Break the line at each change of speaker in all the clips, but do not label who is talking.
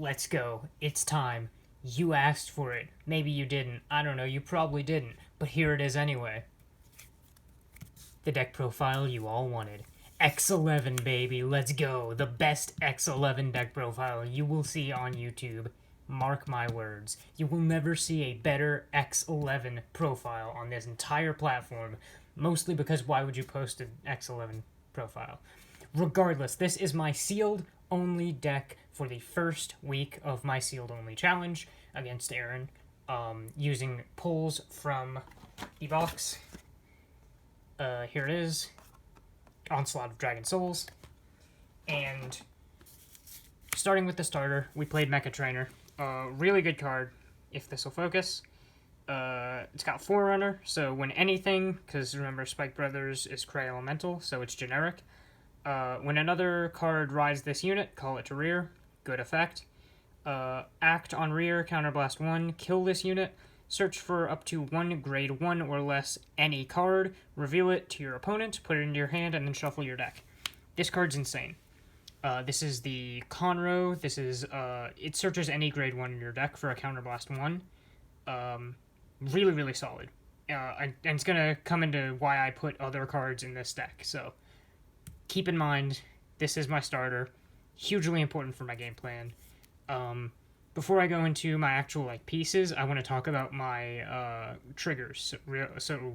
Let's go. It's time. You asked for it. Maybe you didn't. I don't know. You probably didn't. But here it is anyway. The deck profile you all wanted. X-11, baby. Let's go. The best X-11 deck profile you will see on YouTube. Mark my words. You will never see a better X-11 profile on this entire platform. Mostly because why would you post an X-11 profile? Regardless, this is my sealed only deck for the first week of my sealed only challenge against Aaron, using pulls from the box. Here it is. Onslaught of Dragon Souls. And starting with the starter, we played Mecha Trainer. Really good card, if this will focus. It's got Forerunner, so when anything, because remember Spike Brothers is Cray Elemental, so it's generic. When another card rides this unit, call it to rear. Good effect. Act on rear, counterblast 1, kill this unit. Search for up to one grade 1 or less any card, reveal it to your opponent, put it into your hand, and then shuffle your deck. This card's insane. This is the Conroe. This is, it searches any grade 1 in your deck for a counterblast 1. Really, really solid. And it's gonna come into why I put other cards in this deck, so keep in mind, this is my starter. Hugely important for my game plan. Before I go into my actual pieces, I want to talk about my triggers. So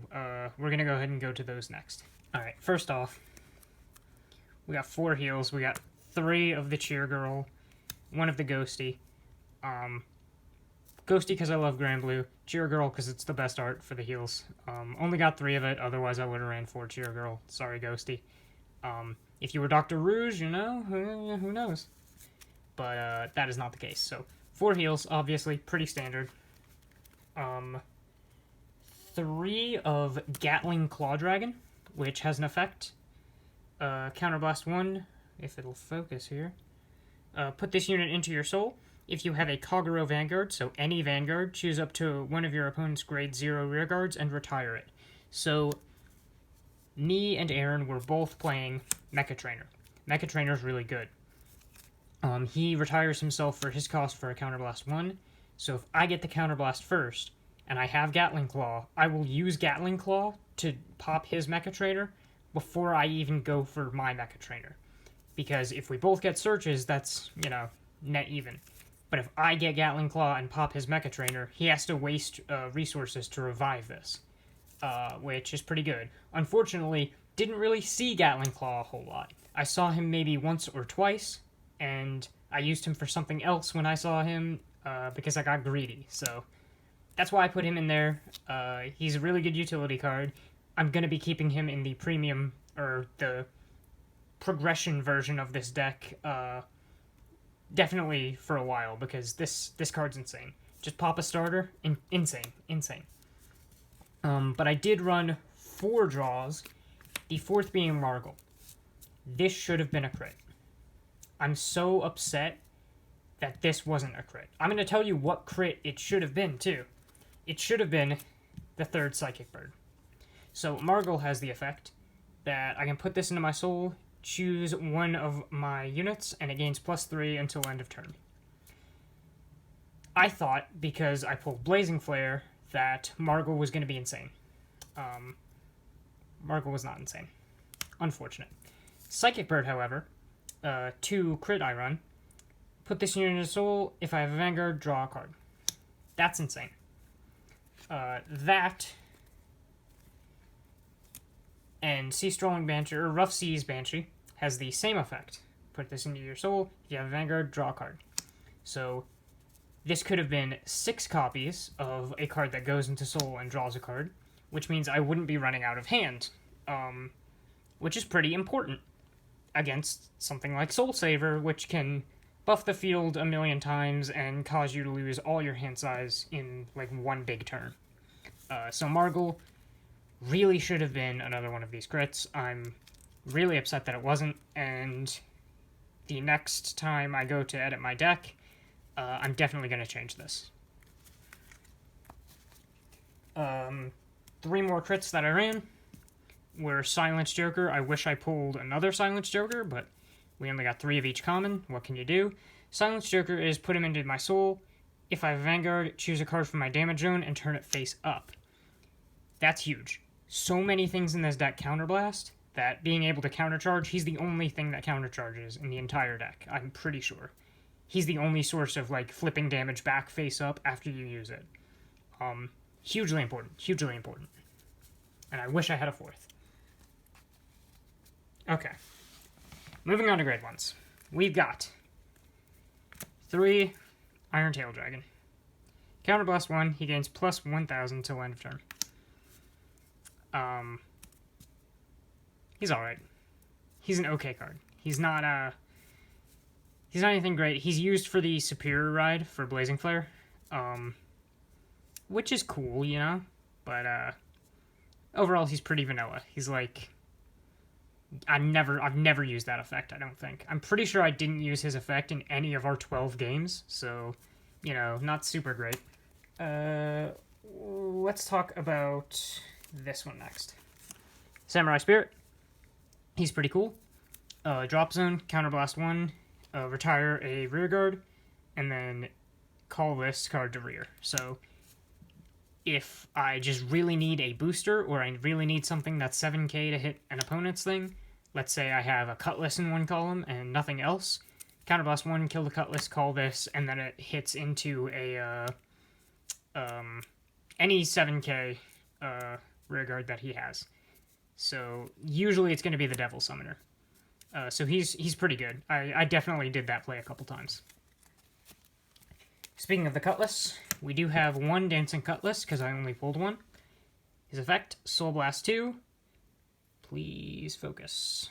we're gonna go ahead and go to those next. All right. First off, we got 4 heals. We got 3 of the Cheer Girl, 1 of the Ghosty. Ghosty because I love Grand Blue. Cheer Girl because it's the best art for the heals. Only got 3 of it. Otherwise, I would have ran 4 Cheer Girl. Sorry, Ghosty. If you were Dr. Rouge, you know, who knows? But that is not the case. So 4 heals, obviously, pretty standard. 3 of Gatling Claw Dragon, which has an effect. Counterblast 1, if it'll focus here. Put this unit into your soul. If you have a Kagero Vanguard, so any Vanguard, choose up to one of your opponent's grade 0 rearguards and retire it. So me and Aaron were both playing Mecha Trainer. Mecha Trainer's really good. He retires himself for his cost for a Counterblast 1, so if I get the Counterblast first, and I have Gatling Claw, I will use Gatling Claw to pop his Mecha Trainer before I even go for my Mecha Trainer. Because if we both get searches, that's, you know, net even. But if I get Gatling Claw and pop his Mecha Trainer, he has to waste resources to revive this. Which is pretty good. Unfortunately, didn't really see Gatling Claw a whole lot. I saw him maybe once or twice, and I used him for something else when I saw him, because I got greedy, so that's why I put him in there. He's a really good utility card. I'm going to be keeping him in the premium, or the progression version of this deck, definitely for a while, because this card's insane. Just pop a starter, insane. But I did run 4 draws, the 4th being Margle. This should have been a crit. I'm so upset that this wasn't a crit. I'm going to tell you what crit it should have been, too. It should have been the 3rd Psychic Bird. So Margle has the effect that I can put this into my soul, choose one of my units, and it gains +3 until end of turn. I thought, because I pulled Blazing Flare, that Margle was going to be insane. Margle was not insane. Unfortunate. Psychic Bird, however, 2 crit I run. Put this unit into soul. If I have a Vanguard, draw a card. That's insane. That and Sea Strolling Banshee, or Rough Seas Banshee, has the same effect. Put this into your soul. If you have a Vanguard, draw a card. So this could have been 6 copies of a card that goes into soul and draws a card, which means I wouldn't be running out of hand, which is pretty important against something like Soul Saver, which can buff the field a million times and cause you to lose all your hand size in, like, one big turn. So Margle really should have been another one of these crits. I'm really upset that it wasn't, and the next time I go to edit my deck, I'm definitely going to change this. 3 more crits that I ran were Silence Joker. I wish I pulled another Silence Joker, but we only got 3 of each common. What can you do? Silence Joker is put him into my soul. If I have Vanguard, choose a card from my damage zone and turn it face up. That's huge. So many things in this deck counterblast that being able to countercharge, he's the only thing that countercharges in the entire deck, I'm pretty sure. He's the only source of, like, flipping damage back face up after you use it. Hugely important. Hugely important. And I wish I had a fourth. Okay. Moving on to grade ones. We've got 3 Iron Tail Dragon. Counterblast 1, he gains plus 1,000 till end of turn. He's alright. He's an okay card. He's not anything great. He's used for the Superior Ride for Blazing Flare. Which is cool, you know? But, overall, he's pretty vanilla. He's like... I've never used that effect, I don't think. I'm pretty sure I didn't use his effect in any of our 12 games, so, you know, not super great. Let's talk about this one next. Samurai Spirit. He's pretty cool. Drop zone, counterblast 1, retire a rearguard, and then call this card to rear. So, if I just really need a booster, or I really need something that's 7k to hit an opponent's thing, let's say I have a Cutlass in one column and nothing else, counterblast 1, kill the Cutlass, call this, and then it hits into a, any 7k rearguard that he has. So, usually it's going to be the Devil Summoner. So he's pretty good. I definitely did that play a couple times. Speaking of the Cutlass, we do have one Dancing Cutlass, because I only pulled one. His effect, Soul Blast 2. Please focus.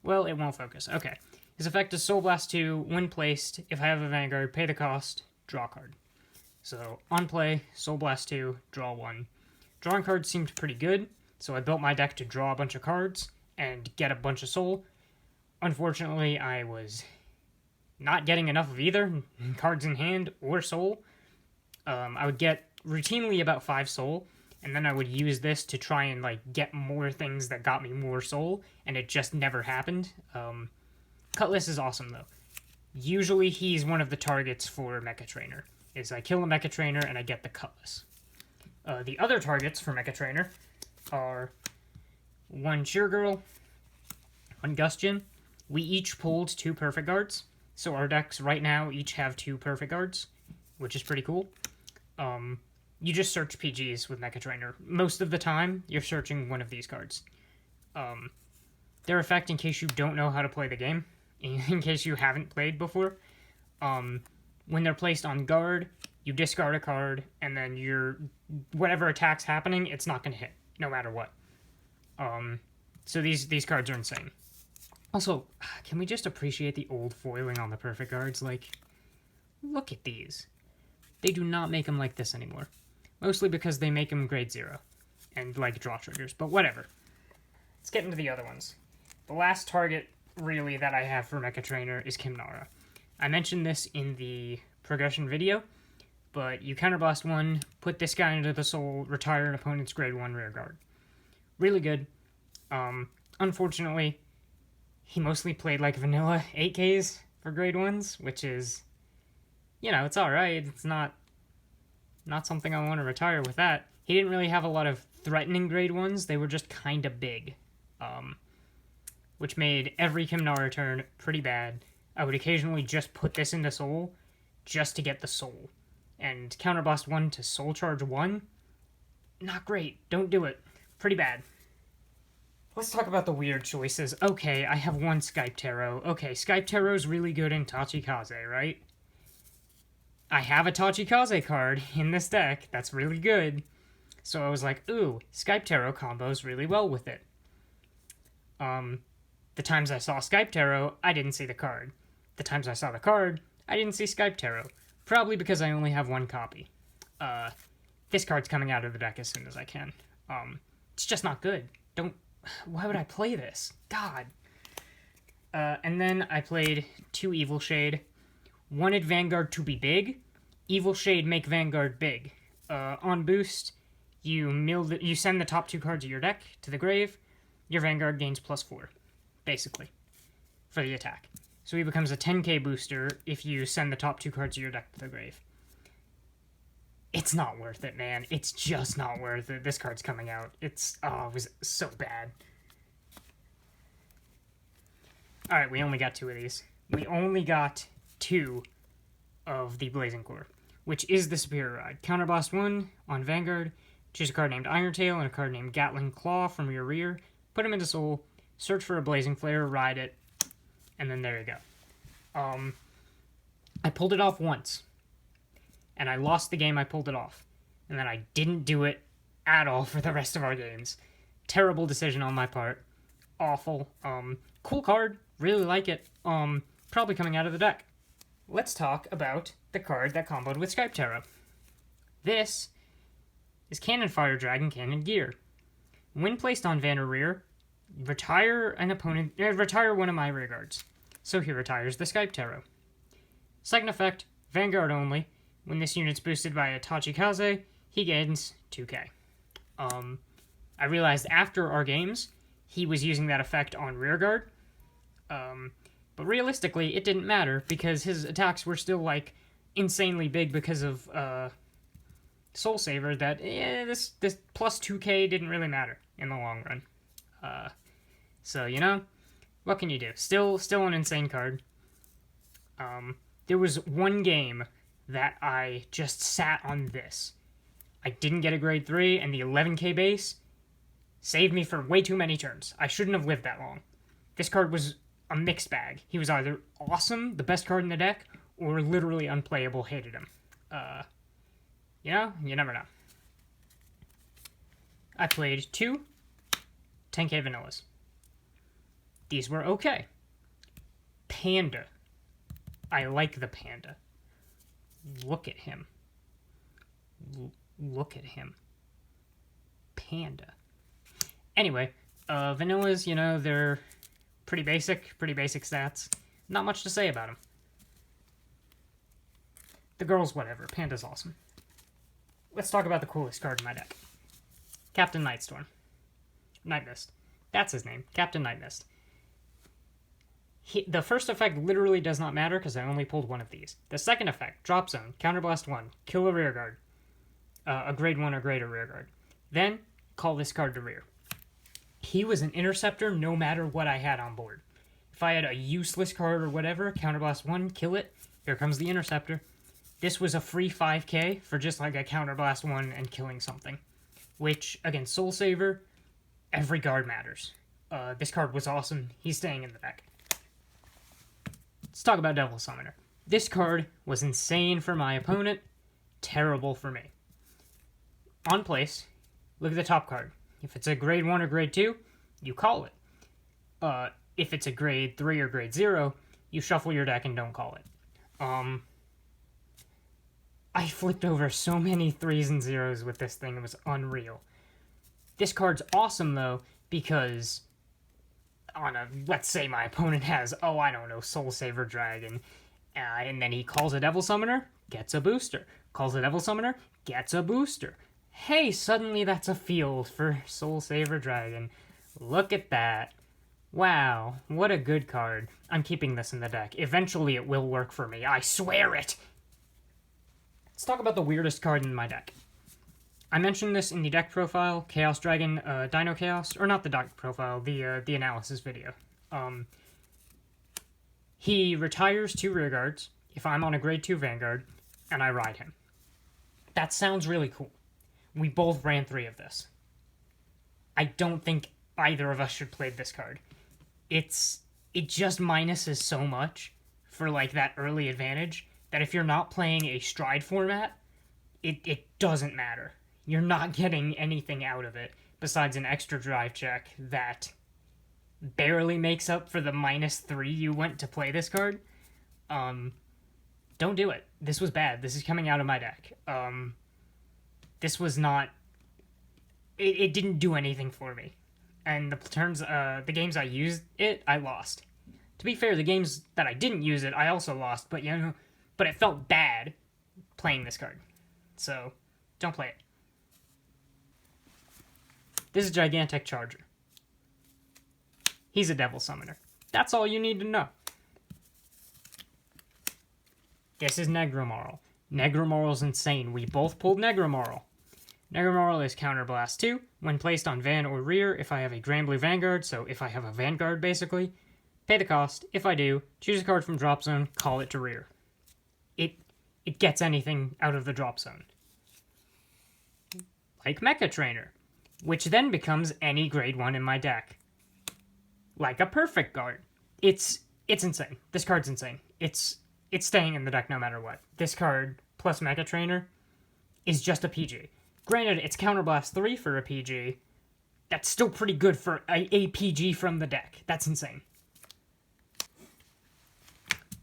Well, it won't focus. Okay. His effect is Soul Blast 2. When placed, if I have a Vanguard, pay the cost, draw a card. So, on play, Soul Blast 2, draw 1. Drawing cards seemed pretty good, so I built my deck to draw a bunch of cards and get a bunch of soul. Unfortunately, I was not getting enough of either, cards in hand or soul. I would get routinely about 5 soul, and then I would use this to try and like get more things that got me more soul, and it just never happened. Cutlass is awesome though. Usually he's one of the targets for Mecha Trainer. Is I kill a Mecha Trainer and I get the Cutlass. The other targets for Mecha Trainer are 1 Cheer Girl, 1 Gustian. We each pulled 2 Perfect Guards. So our decks right now each have 2 Perfect Guards, which is pretty cool. You just search PGs with Mecha Trainer. Most of the time, you're searching one of these cards. Their effect, in case you don't know how to play the game, in case you haven't played before, when they're placed on guard, you discard a card, and then whatever attack's happening, it's not going to hit, no matter what. So these cards are insane. Also, can we just appreciate the old foiling on the Perfect Guards? Like, look at these. They do not make them like this anymore. Mostly because they make them grade 0. And, like, draw triggers. But whatever. Let's get into the other ones. The last target, really, that I have for Mecha Trainer is Namura. I mentioned this in the progression video, but you counterblast 1, put this guy into the soul, retire an opponent's grade 1 rearguard. Really good. Unfortunately, he mostly played like vanilla 8Ks for grade 1s, which is, you know, it's alright. It's not something I want to retire with that. He didn't really have a lot of threatening grade 1s. They were just kind of big, which made every Namura turn pretty bad. I would occasionally just put this into soul just to get the soul. And counterblast 1 to soul charge 1? Not great. Don't do it. Pretty bad. Let's talk about the weird choices. Okay, I have 1 Skype Tarot. Okay, Skype Tarot's really good in Tachikaze, right? I have a Tachikaze card in this deck that's really good. So I was like, ooh, Skype Tarot combos really well with it. The times I saw Skype Tarot, I didn't see the card. The times I saw the card, I didn't see Skype Tarot. Probably because I only have 1 copy. This card's coming out of the deck as soon as I can. It's just not good. Why would I play this? God. And then I played 2 Evil Shade. Wanted Vanguard to be big. Evil Shade make Vanguard big. On boost, you send the top 2 cards of your deck to the grave. Your Vanguard gains +4, basically, for the attack. So he becomes a 10k booster if you send the top 2 cards of your deck to the grave. It's not worth it, man. It's just not worth it. This card's coming out. It was so bad. Alright, we only got 2 of these. We only got 2 of the Blazing Core, which is the superior ride. Counterblast 1 on Vanguard. Choose a card named Irontail and a card named Gatling Claw from your rear. Put them into Soul. Search for a Blazing Flare, ride it, and then there you go. I pulled it off once, and I lost the game I pulled it off, and then I didn't do it at all for the rest of our games. Terrible decision on my part. Awful. Cool card. Really like it. Probably coming out of the deck. Let's talk about the card that comboed with Skype Tarot. This is Cannonfire Dragon Cannon Gear. When placed on Van or rear, retire one of my rear guards. So he retires the Skype Tarot. Second effect, Vanguard only. When this unit's boosted by a Tachikaze, he gains 2k. I realized after our games, he was using that effect on rearguard. But realistically, it didn't matter because his attacks were still, like, insanely big because of Soul Saver that this plus 2k didn't really matter in the long run. So, you know, what can you do? Still an insane card. There was one game that I just sat on this. I didn't get a grade 3, and the 11k base saved me for way too many turns. I shouldn't have lived that long. This card was a mixed bag. He was either awesome, the best card in the deck, or literally unplayable, hated him. You know, you never know. I played 2 10k vanillas. These were okay. Panda. I like the Panda. Look at him. Look at him. Panda. Anyway, vanillas, you know, they're pretty basic stats. Not much to say about them. The girls, whatever. Panda's awesome. Let's talk about the coolest card in my deck. Captain Nightstorm. Night Mist. That's his name. Captain Night Mist. The first effect literally does not matter because I only pulled one of these. The second effect, Drop Zone, Counterblast 1, kill a rearguard. A grade 1 or greater rearguard. Then, call this card to rear. He was an interceptor no matter what I had on board. If I had a useless card or whatever, Counterblast 1, kill it. Here comes the interceptor. This was a free 5k for just like a Counterblast 1 and killing something. Which, against Soul Saver, every guard matters. This card was awesome. He's staying in the deck. Let's talk about Devil Summoner. This card was insane for my opponent, terrible for me. On place, look at the top card. If it's a grade 1 or grade 2, you call it. If it's a grade 3 or grade 0, you shuffle your deck and don't call it. I flipped over so many 3s and 0s with this thing, it was unreal. This card's awesome, though, because let's say my opponent has, I don't know, Soul Saver Dragon, and then he calls a Devil Summoner, gets a booster. Calls a Devil Summoner, gets a booster. Hey, suddenly that's a field for Soul Saver Dragon. Look at that. Wow, what a good card. I'm keeping this in the deck. Eventually it will work for me, I swear it! Let's talk about the weirdest card in my deck. I mentioned this in the deck profile, Chaos Dragon, Dino Chaos, or not the deck profile, the analysis video. He retires 2 rearguards if I'm on a grade 2 Vanguard, and I ride him. That sounds really cool. We both ran 3 of this. I don't think either of us should play this card. It just minuses so much for like that early advantage that if you're not playing a stride format, it doesn't matter. You're not getting anything out of it besides an extra drive check that barely makes up for the -3 you went to play this card. Don't do it. This was bad. This is coming out of my deck. This was not... It didn't do anything for me. And the games I used it, I lost. To be fair, the games that I didn't use it, I also lost, but it felt bad playing this card. So, don't play it. This is Gigantic Charger. He's a Devil Summoner. That's all you need to know. This is Negromarl. Negromarl's insane. We both pulled Negromarl. Negromarl is Counterblast 2 when placed on van or rear if I have a Grand Blue Vanguard, so if I have a Vanguard basically. Pay the cost. If I do, choose a card from drop zone, call it to rear. It gets anything out of the drop zone. Like Mecha Trainer, which then becomes any grade 1 in my deck. Like a perfect guard. It's insane. This card's insane. It's staying in the deck no matter what. This card plus Mecha Trainer is just a PG. Granted, it's Counterblast 3 for a PG. That's still pretty good for a PG from the deck. That's insane.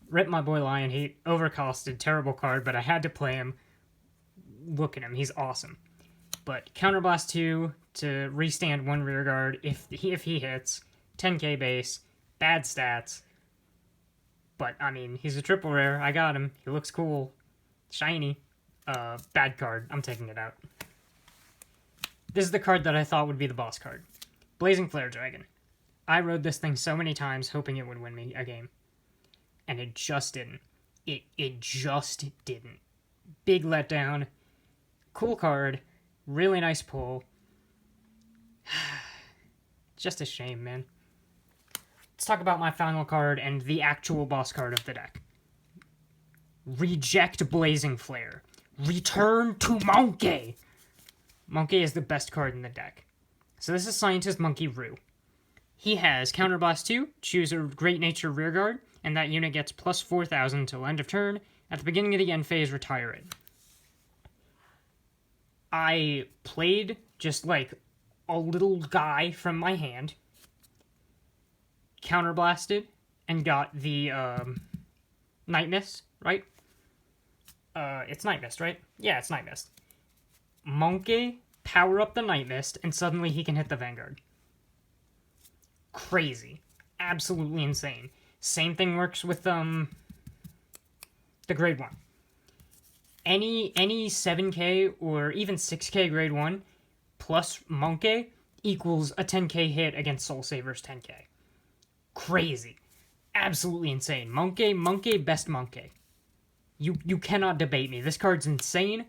Rip my boy Lionheat. Overcosted, terrible card, but I had to play him. Look at him, he's awesome. But Counterblast 2 to restand 1 rearguard if he hits. 10k base. Bad stats. But, I mean, he's a triple rare. I got him. He looks cool. Shiny. Bad card. I'm taking it out. This is the card that I thought would be the boss card. Blazing Flare Dragon. I rode this thing so many times hoping it would win me a game. And it just didn't. It just didn't. Big letdown. Cool card. Really nice pull. Just a shame, man. Let's talk about my final card and the actual boss card of the deck. Reject Blazing Flare. Return to Monkey! Monkey is the best card in the deck. So this is Scientist Monkey Roo. He has Counterblast 2, choose a Great Nature Rearguard, and that unit gets plus 4,000 until end of turn. At the beginning of the end phase, retire it. I played just like a little guy from my hand, counterblasted, and got the Night Mist, right? It's Night Mist, right? Yeah, it's Night Mist. Monkey, power up the Night Mist, and suddenly he can hit the Vanguard. Crazy. Absolutely insane. Same thing works with the grade 1. Any 7k or even 6k grade 1 plus Monkey equals a 10k hit against Soul Saver's 10k. Crazy. Absolutely insane. Monkey, best Monkey. You cannot debate me. This card's insane.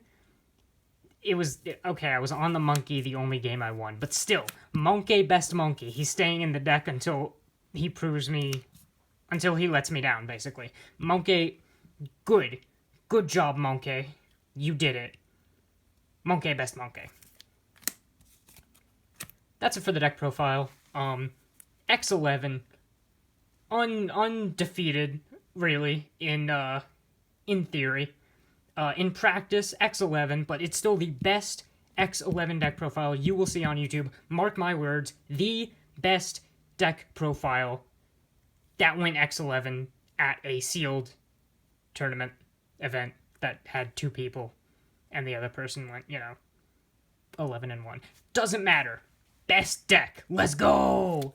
It was... Okay, I was on the Monkey the only game I won. But still, Monkey, best Monkey. He's staying in the deck until he proves me... Until he lets me down, basically. Monkey, good. Good job, Monkey. You did it. Monkey, best Monkey. That's it for the deck profile. X-11. Undefeated, really, in theory. In practice, X-11, but it's still the best X-11 deck profile you will see on YouTube. Mark my words, the best deck profile that went X-11 at a sealed tournament event that had 2 people, and the other person went, 11-1. Doesn't matter. Best deck. Let's go!